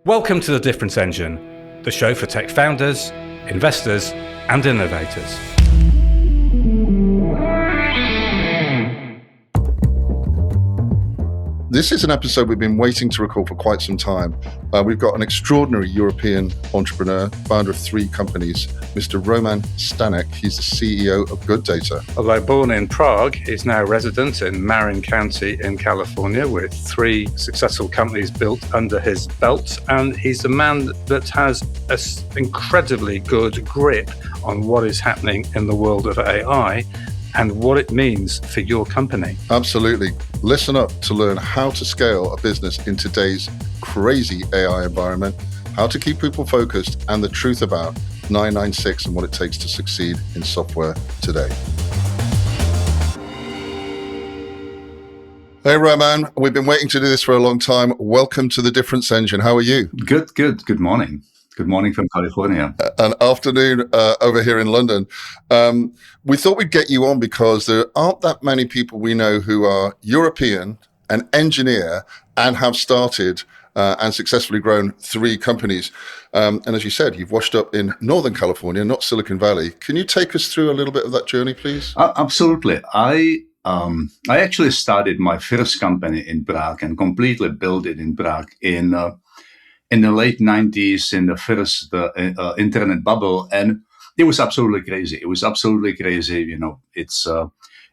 Welcome to The Difference Engine, the show for tech founders, investors, and innovators. This is an episode we've been waiting to record for quite some time. We've got an extraordinary European entrepreneur, founder of 3 companies, Mr. Roman Stanek. He's the CEO of GoodData. Although born in Prague, he's now resident in Marin County in California with 3 successful companies built under his belt. And he's a man that has an incredibly good grip on what is happening in the world of AI and what it means for your company. Absolutely. Listen up to learn how to scale a business in today's crazy AI environment, how to keep people focused, and the truth about 996 and what it takes to succeed in software today. Hey, Roman, we've been waiting to do this for a long time. Welcome to The Difference Engine. How are you? Good. Good morning. Good morning from California. An afternoon over here in London. We thought we'd get you on because there aren't that many people we know who are European, an engineer, and have started and successfully grown 3 companies. And as you said, you've washed up in Northern California, not Silicon Valley. Can you take us through a little bit of that journey, please? Absolutely. I actually started my first company in Prague and completely built it in Prague in the late 90s, in the first internet bubble, and it was absolutely crazy.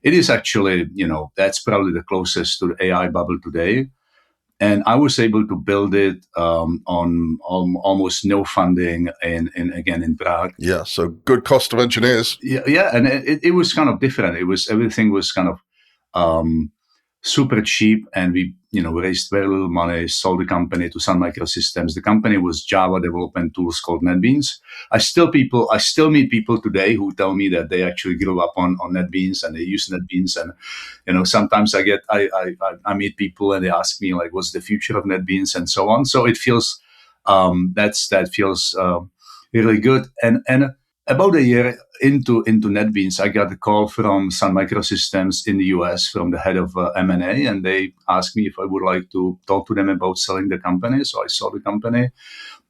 It is actually, that's probably the closest to the AI bubble today. And I was able to build it on almost no funding in Prague. Yeah, so good cost of engineers. Yeah, and it was kind of different. Everything was kind of super cheap, and we raised very little money, sold the company to Sun Microsystems. The company was Java development tools called NetBeans. I still meet people today who tell me that they actually grew up on NetBeans and they use NetBeans. And sometimes I meet people and they ask me like, what's the future of NetBeans and so on. So it feels that feels really good. And about a year into NetBeans, I got a call from Sun Microsystems in the US from the head of M&A, and they asked me if I would like to talk to them about selling the company. So I sold the company,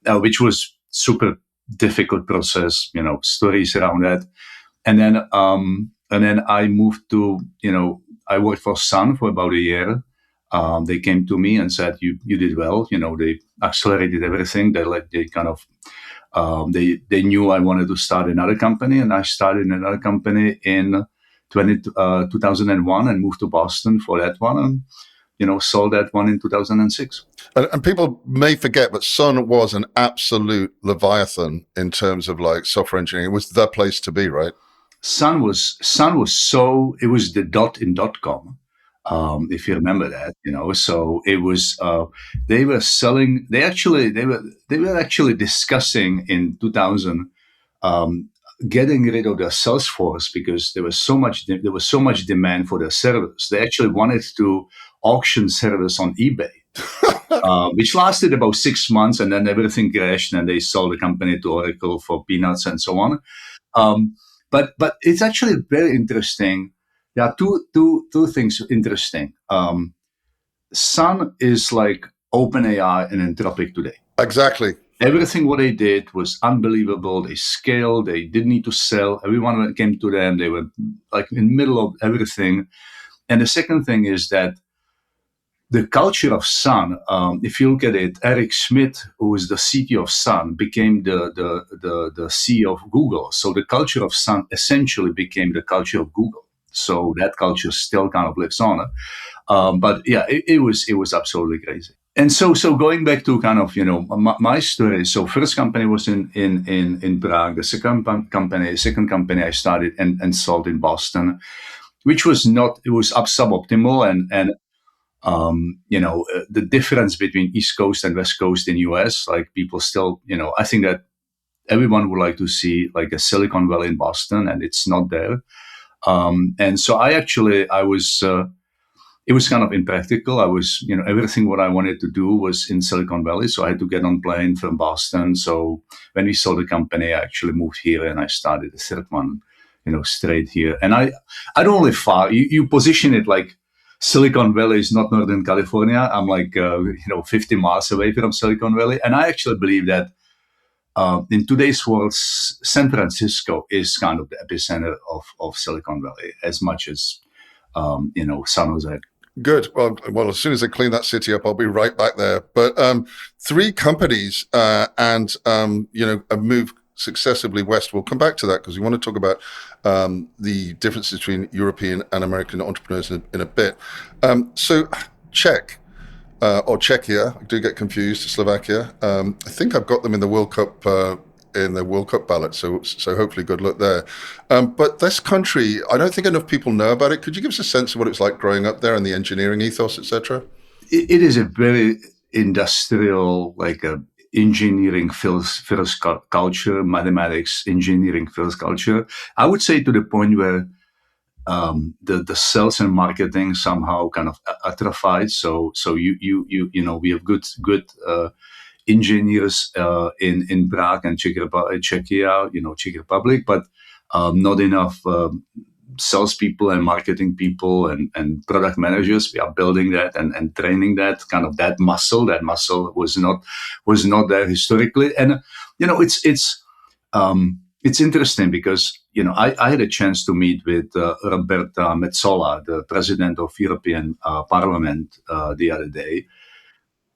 which was super difficult process, stories around that. And then I moved to, I worked for Sun for about a year. They came to me and said, you did well. They accelerated everything. They knew I wanted to start another company, and I started another company in 2001 and moved to Boston for that one, and sold that one in 2006. And people may forget, but Sun was an absolute leviathan in terms of like software engineering. It was the place to be, right? Sun was it was the dot in .com. If you remember that, so it was, they were actually discussing in 2000, getting rid of their sales force because there was so much demand for their servers. They actually wanted to auction servers on eBay, which lasted about 6 months, and then everything crashed and they sold the company to Oracle for peanuts and so on. But it's actually very interesting. There are two things interesting. Sun is like OpenAI and Anthropic today. Exactly. Everything what they did was unbelievable. They scaled. They didn't need to sell. Everyone came to them. They were like in the middle of everything. And the second thing is that the culture of Sun, if you look at it, Eric Schmidt, who is the CTO of Sun, became the CEO of Google. So the culture of Sun essentially became the culture of Google. So that culture still kind of lives on. But yeah, it was absolutely crazy. And so going back to kind of, my story. So first company was in Prague. The second company I started and sold in Boston, which was suboptimal. And the difference between East Coast and West Coast in US, like people still, I think that everyone would like to see like a Silicon Valley in Boston, and it's not there. And so it was kind of impractical. I was, everything what I wanted to do was in Silicon Valley. So I had to get on plane from Boston. So when we sold the company, I actually moved here and I started the third one, straight here. And I don't live far. You position it like Silicon Valley is not Northern California. I'm like 50 miles away from Silicon Valley, and I actually believe that in today's world, San Francisco is kind of the epicenter of Silicon Valley, as much as San Jose. Good. Well, as soon as they clean that city up, I'll be right back there. But 3 companies and have moved successively west. We'll come back to that because we want to talk about the differences between European and American entrepreneurs in a bit. So Czech or Czechia, I do get confused, Slovakia. I think I've got them in the World Cup ballot, so hopefully good luck there. But this country, I don't think enough people know about it. Could you give us a sense of what it's like growing up there and the engineering ethos, etc.? It is a very industrial, like a engineering first culture, mathematics, engineering first culture. I would say to the point where the sales and marketing somehow kind of atrophied. So we have good engineers in Prague and Czechia, Czech Republic, but not enough salespeople and marketing people and product managers. We are building that and training that kind of that muscle. That muscle was not there historically, and it's interesting because I had a chance to meet with Roberta Metsola, the president of European Parliament, the other day.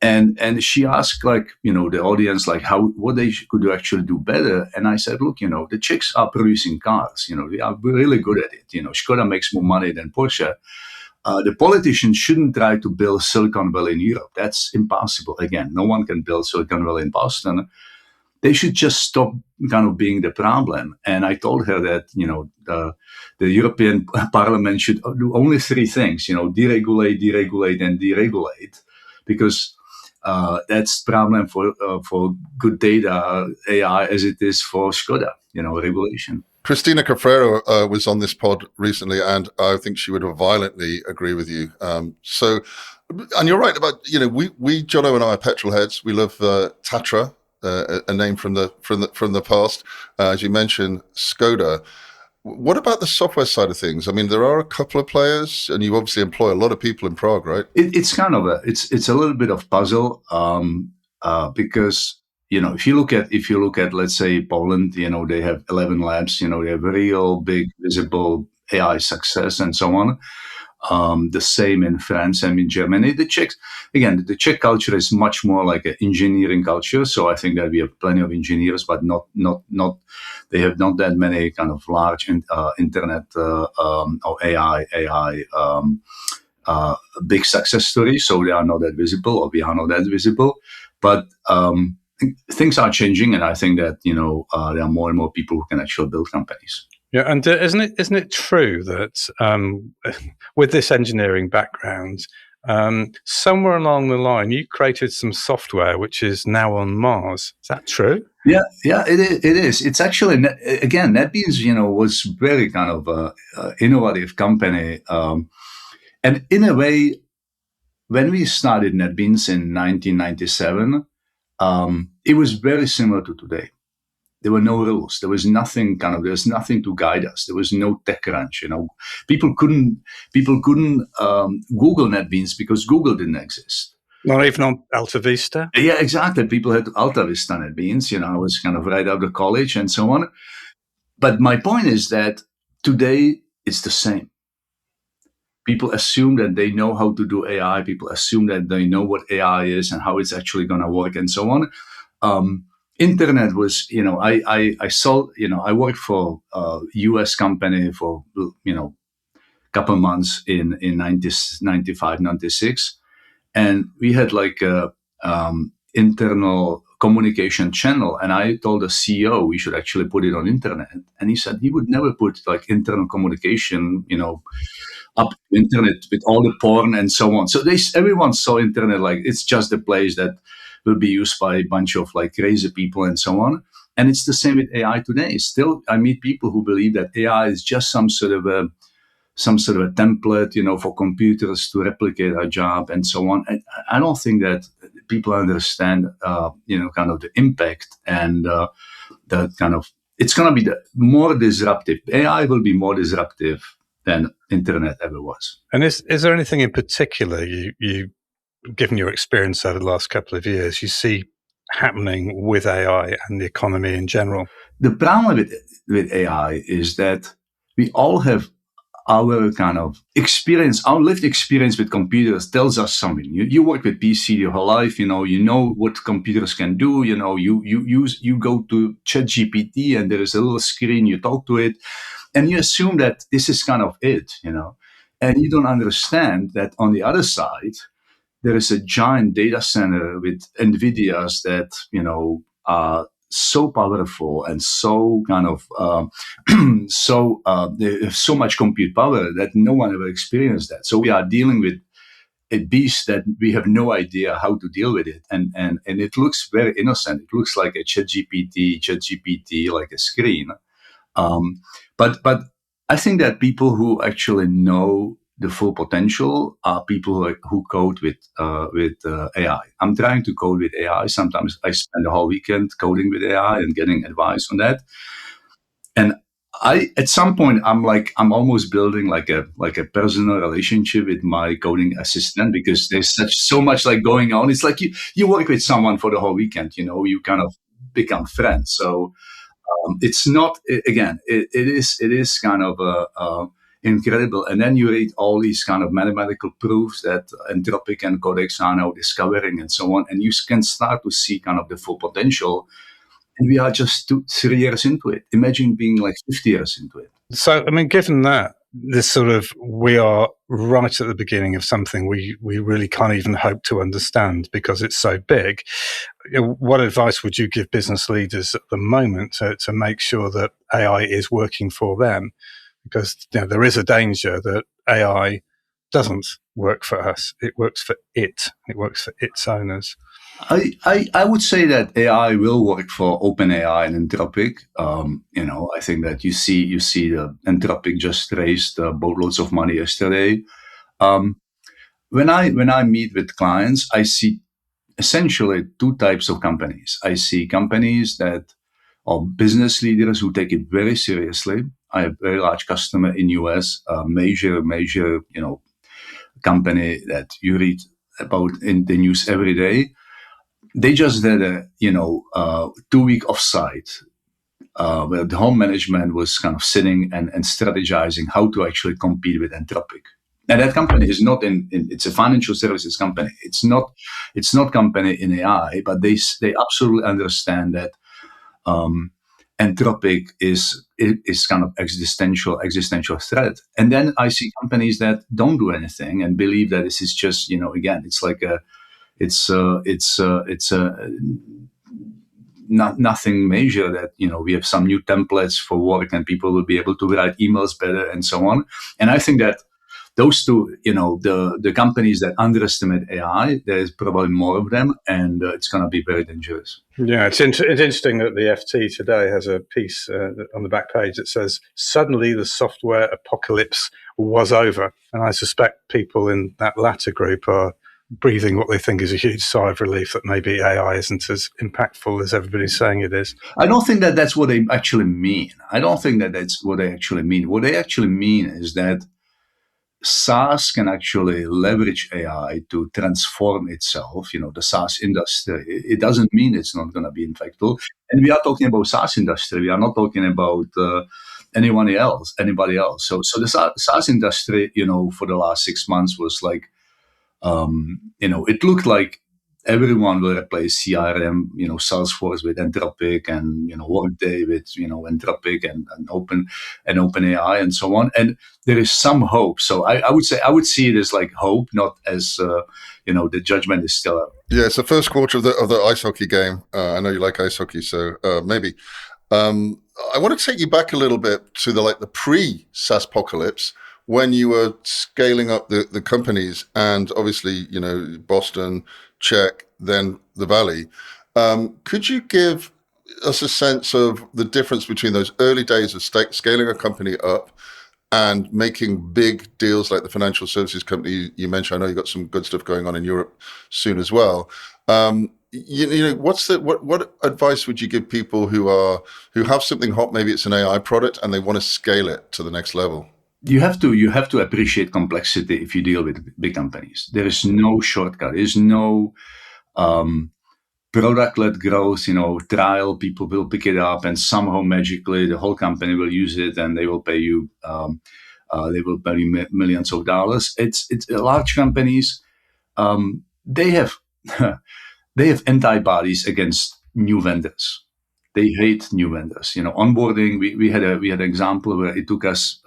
And she asked, the audience, what they could actually do better. And I said, look, the Czechs are producing cars. They are really good at it. Skoda makes more money than Porsche. The politicians shouldn't try to build Silicon Valley in Europe. That's impossible. Again, no one can build Silicon Valley in Boston. They should just stop kind of being the problem. And I told her that, the European Parliament should do only 3 things, deregulate, deregulate, and deregulate, because that's problem for GoodData AI as it is for Skoda, regulation. Christina Cafrero was on this pod recently, and I think she would violently agree with you. And you're right about, we Jono and I are petrol heads. We love Tatra, a name from the past. As you mentioned, Skoda. What about the software side of things? I mean, there are a couple of players, and you obviously employ a lot of people in Prague, right? It's kind of it's a little bit of puzzle because if you look at let's say Poland, they have 11 labs, they have real big visible AI success and so on. The same in France and in Germany. The Czech culture is much more like an engineering culture. So I think that we have plenty of engineers, but not they have not that many kind of large internet or AI big success stories. So they are not that visible, or we are not that visible. But things are changing, and I think that there are more and more people who can actually build companies. Yeah, and isn't it true that with this engineering background, somewhere along the line you created some software which is now on Mars? Is that true? Yeah, it is. It's actually again, NetBeans, was very kind of innovative company, and in a way, when we started NetBeans in 1997, it was very similar to today. There were no rules. There was nothing there's nothing to guide us. There was no TechCrunch. People couldn't Google NetBeans because Google didn't exist. Not even on Alta Vista? Yeah, exactly. People had Alta Vista NetBeans. I was kind of right out of college and so on. But my point is that today it's the same. People assume that they know how to do AI. People assume that they know what AI is and how it's actually going to work and so on. Internet was, I saw, I worked for a US company for, couple months in 95, 96. And we had like a internal communication channel. And I told the CEO we should actually put it on internet. And he said he would never put like internal communication, up internet with all the porn and so on. So everyone saw internet like it's just a place that will be used by a bunch of like crazy people and so on. And it's the same with AI today. Still, I meet people who believe that AI is just some sort of a template, for computers to replicate our job and so on. And I don't think that people understand, kind of the impact and that kind of, it's going to be more disruptive. AI will be more disruptive than internet ever was. And is there anything in particular you given your experience over the last couple of years, you see happening with AI and the economy in general? The problem with AI is that we all have our kind of experience, our lived experience with computers tells us something. You work with PC your whole life, you know what computers can do, you go to ChatGPT and there is a little screen, you talk to it, and you assume that this is kind of it, and you don't understand that on the other side, there is a giant data center with NVIDIAs that, are so powerful and so kind of they have so much compute power that no one ever experienced that. So we are dealing with a beast that we have no idea how to deal with it, and it looks very innocent. It looks like a ChatGPT like a screen, but I think that people who actually know the full potential are people who code with AI. I'm trying to code with AI. Sometimes I spend the whole weekend coding with AI and getting advice on that. And at some point, I'm almost building like a personal relationship with my coding assistant, because there's so much like going on. It's like you work with someone for the whole weekend. You kind of become friends. So it's not, again, it is kind of incredible. And then you read all these kind of mathematical proofs that Anthropic and Codex are now discovering and so on. And you can start to see kind of the full potential. And we are just 3 years into it. Imagine being like 50 years into it. So, I mean, given that, this sort of, we are right at the beginning of something we really can't even hope to understand because it's so big. What advice would you give business leaders at the moment to make sure that AI is working for them? Because there is a danger that AI doesn't work for us. It works for it. It works for its owners. I would say that AI will work for OpenAI and Anthropic. I think that you see the Anthropic just raised boatloads of money yesterday. When I meet with clients, I see essentially two types of companies. I see companies that are business leaders who take it very seriously. I have a very large customer in US, a major company that you read about in the news every day. They just did a 2-week offsite where the whole management was kind of sitting and strategizing how to actually compete with Anthropic. And that company is not it's a financial services company. It's not company in AI, but they absolutely understand that Anthropic is kind of existential threat. And then I see companies that don't do anything and believe that this is just, again, it's like nothing major, that we have some new templates for work and people will be able to write emails better and so on. And I think that those two, the companies that underestimate AI, there's probably more of them, and it's going to be very dangerous. Yeah, it's interesting that the FT today has a piece on the back page that says, suddenly the software apocalypse was over. And I suspect people in that latter group are breathing what they think is a huge sigh of relief that maybe AI isn't as impactful as everybody's saying it is. I don't think that that's what they actually mean. What they actually mean is that SaaS can actually leverage AI to transform itself, the SaaS industry. It doesn't mean it's not going to be impactful. And we are talking about SaaS industry. We are not talking about anybody else. So the SaaS industry, for the last 6 months was like, it looked like everyone will replace CRM, Salesforce with Anthropic, and Workday with Anthropic and OpenAI and so on. And there is some hope. So I would see it as like hope, not as the judgment is still out. Yeah, it's the first quarter of the ice hockey game. I know you like ice hockey, so maybe. I want to take you back a little bit to the pre-SaaS apocalypse, when you were scaling up the companies, and obviously, Boston, Czech, then the Valley. Could you give us a sense of the difference between those early days of scaling a company up and making big deals like the financial services company you mentioned? I know you got some good stuff going on in Europe soon as well. What advice would you give people who have something hot? Maybe it's an AI product and they want to scale it to the next level. you have to appreciate complexity if you deal with big companies. There is no shortcut. There is no product-led growth, trial. People will pick it up, and somehow magically the whole company will use it, and they will pay you. They will pay you millions of dollars. It's large companies. They have they have antibodies against new vendors. They hate new vendors. Onboarding. We had an example where it took us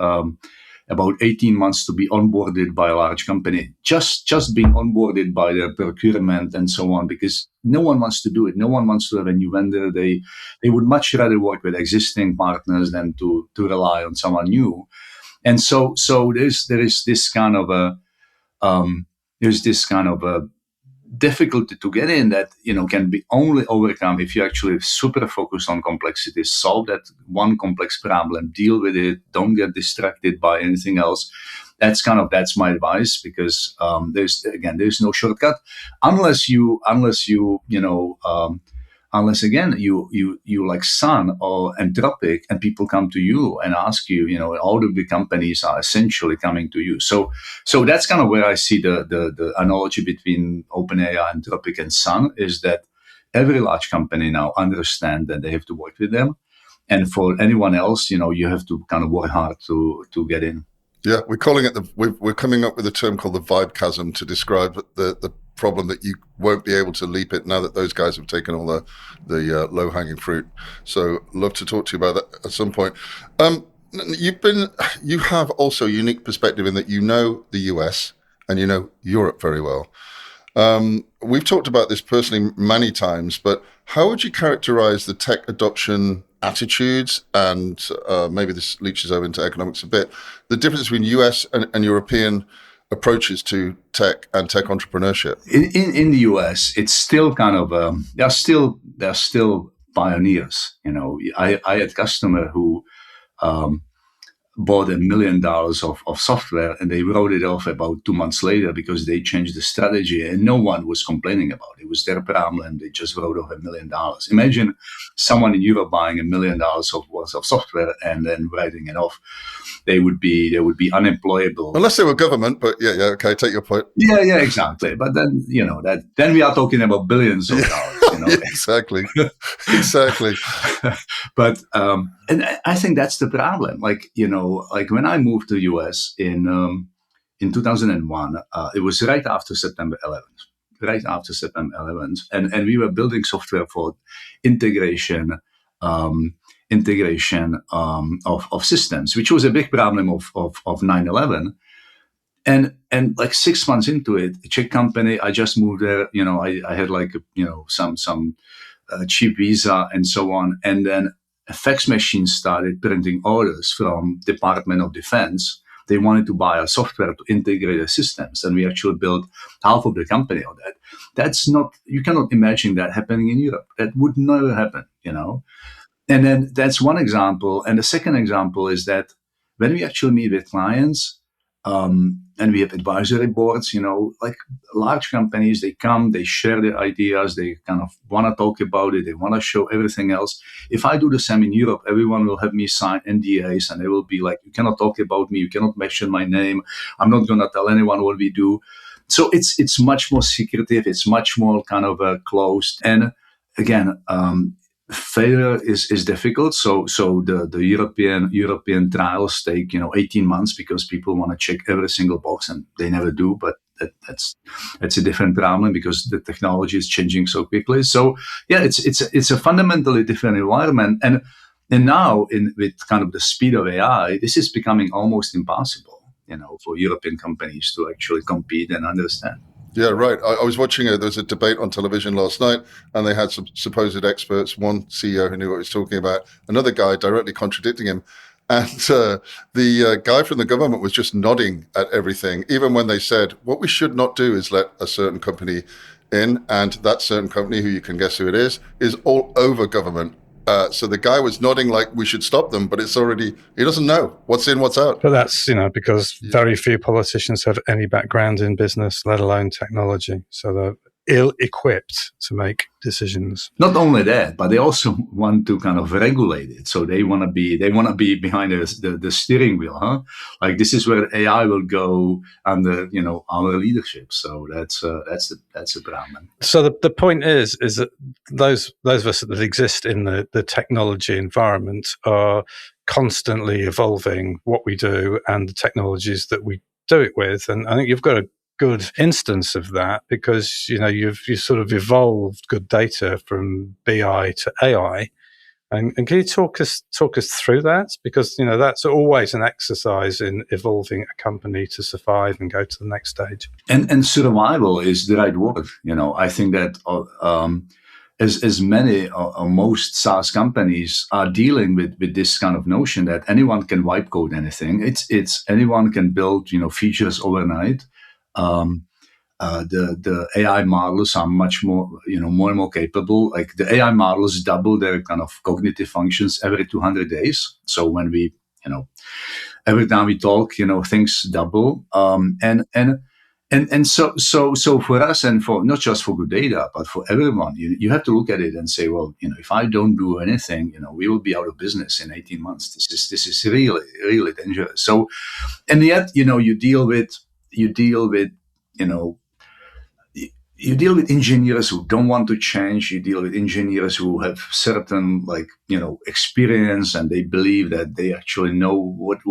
about 18 months to be onboarded by a large company, just being onboarded by their procurement and so on, because no one wants to do it. No one wants to have a new vendor. They would much rather work with existing partners than to rely on someone new. And so there is this kind of a difficulty to get in that can be only overcome if you actually super focus on complexity, solve that one complex problem, deal with it, don't get distracted by anything else. That's my advice, because there's no shortcut unless you like Sun or Anthropic, and people come to you and ask you, all the big companies are essentially coming to you. So that's kind of where I see the analogy between OpenAI, Anthropic, and Sun, is that every large company now understand that they have to work with them. And for anyone else, you have to kind of work hard to get in. Yeah, we're calling it we're coming up with a term called the vibe chasm to describe the problem that you won't be able to leap it now that those guys have taken all the low-hanging fruit. So love to talk to you about that at some point. You have also a unique perspective in that the US and Europe very well. We've talked about this personally many times, but how would you characterize the tech adoption attitudes, and maybe this leaches over into economics a bit, the difference between US and European approaches to tech and tech entrepreneurship? In the US, it's still kind of they're still pioneers. I had a customer who bought $1 million of software, and they wrote it off about 2 months later because they changed the strategy, and no one was complaining about it. It was their problem. They just wrote off $1 million. Imagine someone in Europe buying $1 million worth of software and then writing it off. They would be unemployable. Unless they were government, but yeah, okay, take your point. Yeah, exactly. But then, then we are talking about billions of dollars. Yeah, exactly. But and I think that's the problem. Like when I moved to the US in 2001, it was right after September 11th. And we were building software for integration of systems, which was a big problem of 9/11. And like 6 months into it, a Czech company, I just moved there. I had like some cheap visa and so on, and then a fax machine started printing orders from Department of Defense. They wanted to buy our software to integrate the systems, and we actually built half of the company on that. You cannot imagine that happening in Europe. That would never happen, And then that's one example. And the second example is that when we actually meet with clients, and we have advisory boards, like large companies, they come, they share their ideas, they kind of want to talk about it, they want to show everything else. If I do the same in Europe, everyone will have me sign NDAs, and they will be like, you cannot talk about me, you cannot mention my name, I'm not going to tell anyone what we do. So it's much more secretive, it's much more kind of closed. And again, failure is difficult. So the European trials take 18 months because people want to check every single box, and they never do. But that's a different problem because the technology is changing so quickly. So yeah, it's a fundamentally different environment, and now with kind of the speed of AI, this is becoming almost impossible, for European companies to actually compete and understand. Yeah, right. I was watching there was a debate on television last night, and they had some supposed experts, one CEO who knew what he was talking about, another guy directly contradicting him. And the guy from the government was just nodding at everything, even when they said, what we should not do is let a certain company in, and that certain company, who you can guess who it is all over government. So the guy was nodding like we should stop them, but he doesn't know what's in, what's out. But that's, because very few politicians have any background in business, let alone technology. So ill-equipped to make decisions. Not only that, but they also want to kind of regulate it. So they want to be behind the steering wheel, huh? Like this is where AI will go under our leadership. So that's a problem. So the point is that those of us that exist in the technology environment are constantly evolving what we do and the technologies that we do it with, and I think you've got a good instance of that because you've sort of evolved good data from BI to AI, and can you talk us through that, because that's always an exercise in evolving a company to survive and go to the next stage. And survival is the right word. I think that as many or most SaaS companies are dealing with this kind of notion that anyone can wipe code anything. It's anyone can build features overnight. The AI models are much more more and more capable. Like the AI models double their kind of cognitive functions every 200 days. So when we every time we talk, things double. And so for us, and for not just for GoodData, but for everyone, you have to look at it and say, well, if I don't do anything, we will be out of business in 18 months. This is really, really dangerous. So, and yet, you deal with engineers who don't want to change. You deal with engineers who have certain experience, and they believe that they actually know what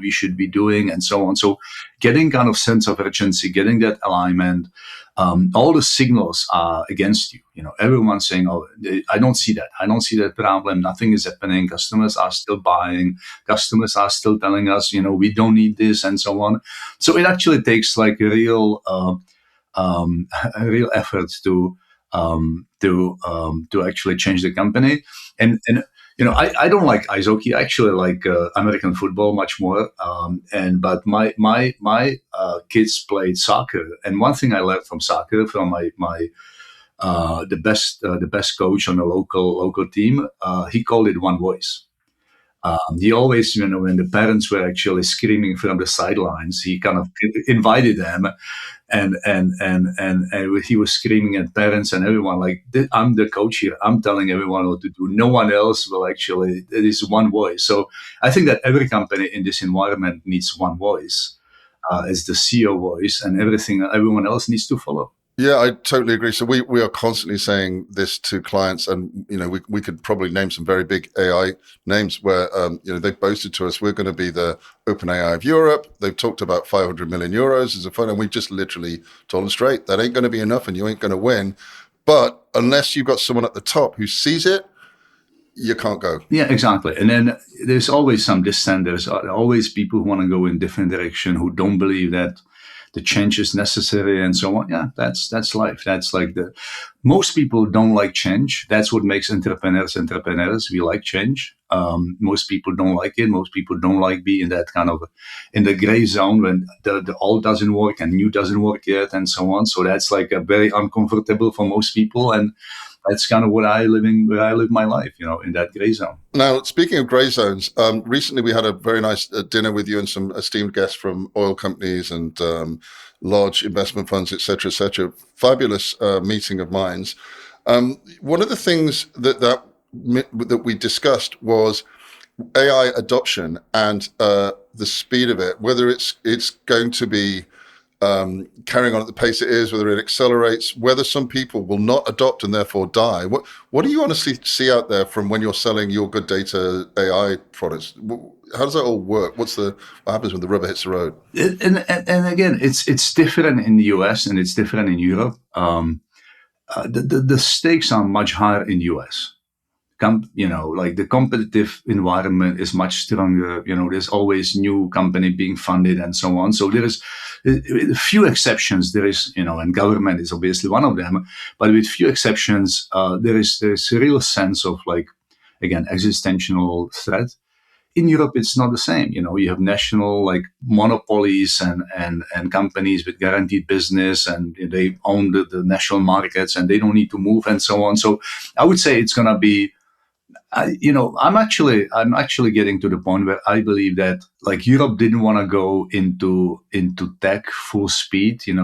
we should be doing, and so on. So getting kind of sense of urgency, getting that alignment, all the signals are against you. Everyone's saying, "Oh, I don't see that. I don't see that problem. Nothing is happening. Customers are still buying. Customers are still telling us, we don't need this," and so on. So it actually takes like a real effort to actually change the company. And I don't like ice hockey. I actually like American football much more. But my kids played soccer, and one thing I learned from soccer from my the best coach on a local team, he called it one voice. He always, when the parents were actually screaming from the sidelines, he kind of invited them, and he was screaming at parents and everyone like, "I'm the coach here. I'm telling everyone what to do. No one else will actually. It is one voice." So I think that every company in this environment needs one voice as the CEO voice, and everyone else needs to follow. Yeah, I totally agree. So we are constantly saying this to clients, and we could probably name some very big AI names where they've boasted to us, we're going to be the OpenAI of Europe. They've talked about 500 million euros as a fund, and we just literally told them straight, that ain't going to be enough, and you ain't going to win. But unless you've got someone at the top who sees it, you can't go. Yeah, exactly. And then there's always some dissent. There's always people who want to go in different direction, who don't believe that the change is necessary and so on. Yeah, that's life. That's like most people don't like change. That's what makes entrepreneurs. We like change. Most people don't like it. Most people don't like being in that kind of in the gray zone when the old doesn't work and new doesn't work yet and so on. So that's like a very uncomfortable for most people, and that's kind of where I live my life, in that gray zone. Now, speaking of gray zones, recently we had a very nice dinner with you and some esteemed guests from oil companies and large investment funds, et cetera, fabulous meeting of minds. One of the things that we discussed was AI adoption and the speed of it, whether it's going to be carrying on at the pace it is, whether it accelerates, whether some people will not adopt and therefore die. What do you honestly see out there from when you're selling your GoodData AI products? How does that all work? What happens when the rubber hits the road? And again, it's different in the US and it's different in Europe. The stakes are much higher in the US. Like the competitive environment is much stronger. There's always new company being funded and so on. So there is a few exceptions. There is, and government is obviously one of them. But with few exceptions, there's a real sense of again, existential threat. In Europe, it's not the same. You have national monopolies and companies with guaranteed business, and they own the national markets, and they don't need to move and so on. So I would say it's going to be. I'm actually getting to the point where I believe that Europe didn't want to go into tech full speed, 10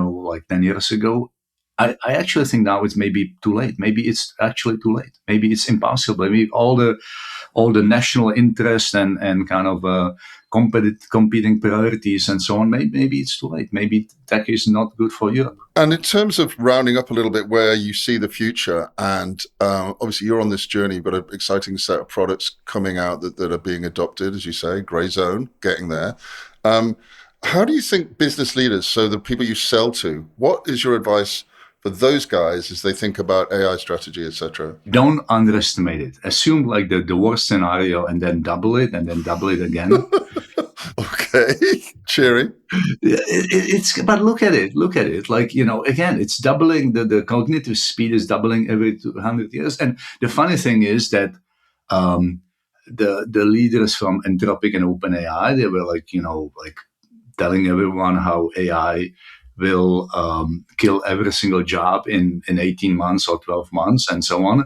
years ago. I actually think now it's maybe too late. Maybe it's actually too late. Maybe it's impossible. Maybe all the national interest and kind of competing priorities and so on. Maybe it's too late. Maybe tech is not good for Europe. And in terms of rounding up a little bit where you see the future, and obviously you're on this journey, you've got an exciting set of products coming out that are being adopted, as you say, gray zone, getting there. How do you think business leaders, so the people you sell to, what is your advice for those guys as they think about AI strategy, etc.? Don't underestimate it. Assume like the worst scenario and then double it and then double it again. Okay, cheering. But look at it. Like, again, it's doubling. The cognitive speed is doubling every 200 years. And the funny thing is that the leaders from Anthropic and OpenAI, they were like telling everyone how AI will kill every single job in 18 months or 12 months and so on.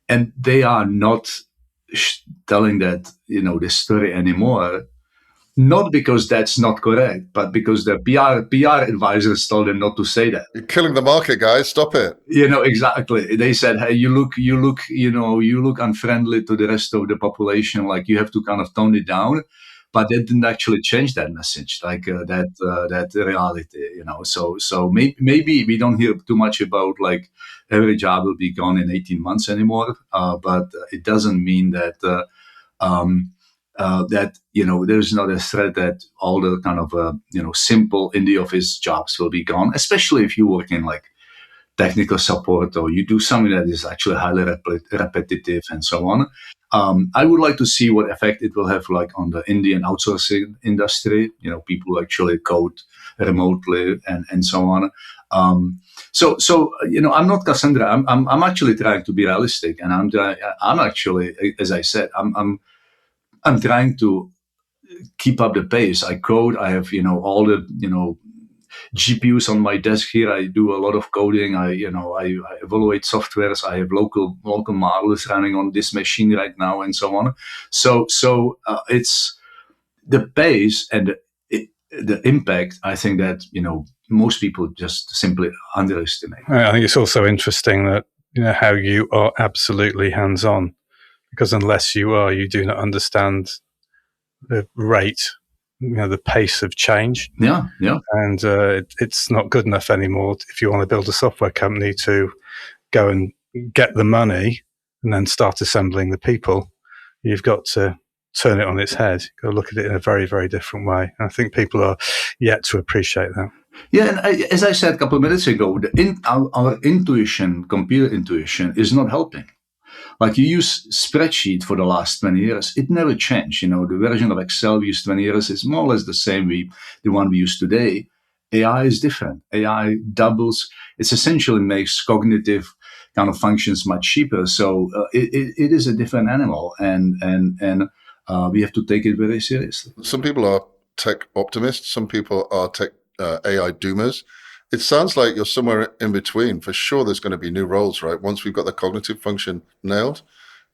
And they are not telling that, this story anymore. Not because that's not correct, but because the PR advisors told them not to say that. You're killing the market, guys. Stop it. Exactly. They said, "Hey, you look unfriendly to the rest of the population. Like you have to kind of tone it down." But they didn't actually change that message, like that reality. So maybe we don't hear too much about like every job will be gone in 18 months anymore. But it doesn't mean that. That there's not a threat that all the kind of simple in the office jobs will be gone, especially if you work in like technical support or you do something that is actually highly repetitive and so on. I would like to see what effect it will have like on the Indian outsourcing industry. People who actually code remotely and so on. So I'm not Cassandra. I'm actually trying to be realistic, and I'm actually, as I said, I'm trying to keep up the pace. I code. I have, all the, GPUs on my desk here. I do a lot of coding. I evaluate softwares. I have local models running on this machine right now, and so on. So it's the pace and the impact. I think that most people just simply underestimate. I think it's also interesting that how you are absolutely hands-on. Because unless you are, you do not understand the rate, the pace of change. Yeah. And it's not good enough anymore if you want to build a software company to go and get the money and then start assembling the people. You've got to turn it on its head. You've got to look at it in a very, very different way. And I think people are yet to appreciate that. Yeah, and as I said a couple of minutes ago, our intuition, computer intuition, is not helping. Like you use spreadsheet for the last 20 years, it never changed. The version of Excel we used 20 years is more or less the same, the one we use today. AI is different. AI doubles. It essentially makes cognitive kind of functions much cheaper. So it is a different animal, and we have to take it very seriously. Some people are tech optimists. Some people are tech AI doomers. It sounds like you're somewhere in between. For sure, there's going to be new roles, right? Once we've got the cognitive function nailed,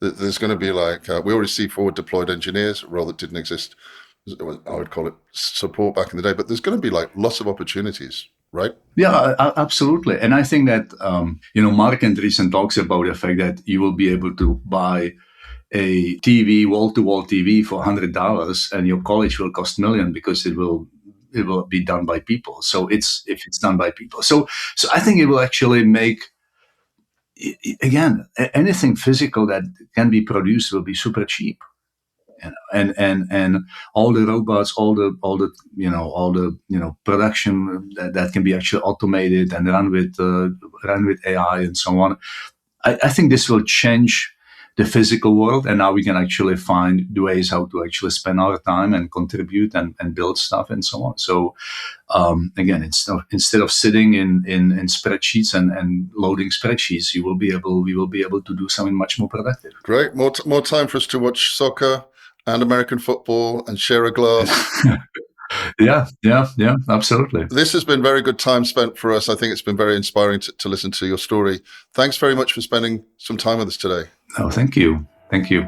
there's going to be like, we already see forward deployed engineers, a role that didn't exist. I would call it support back in the day, but there's going to be like lots of opportunities, right? Yeah, absolutely. And I think that, Mark Andreessen talks about the fact that you will be able to buy a TV, wall-to-wall TV for $100 and your college will cost $1 million because it will be done by people. So if it's done by people. So I think it will actually make, again, anything physical that can be produced will be super cheap. And all the robots, all the production that can be actually automated and run with AI and so on. I think this will change the physical world, and now we can actually find the ways how to actually spend our time and contribute and build stuff and so on. So again, instead of sitting in spreadsheets and loading spreadsheets, we will be able to do something much more productive. Great, more time for us to watch soccer and American football and share a glass. Yeah, absolutely. This has been very good time spent for us. I think it's been very inspiring to listen to your story. Thanks very much for spending some time with us today. Oh, thank you. Thank you.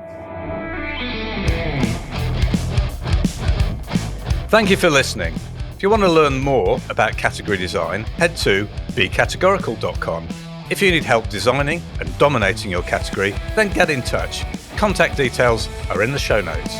Thank you for listening. If you want to learn more about category design, head to becategorical.com. If you need help designing and dominating your category, then get in touch. Contact details are in the show notes.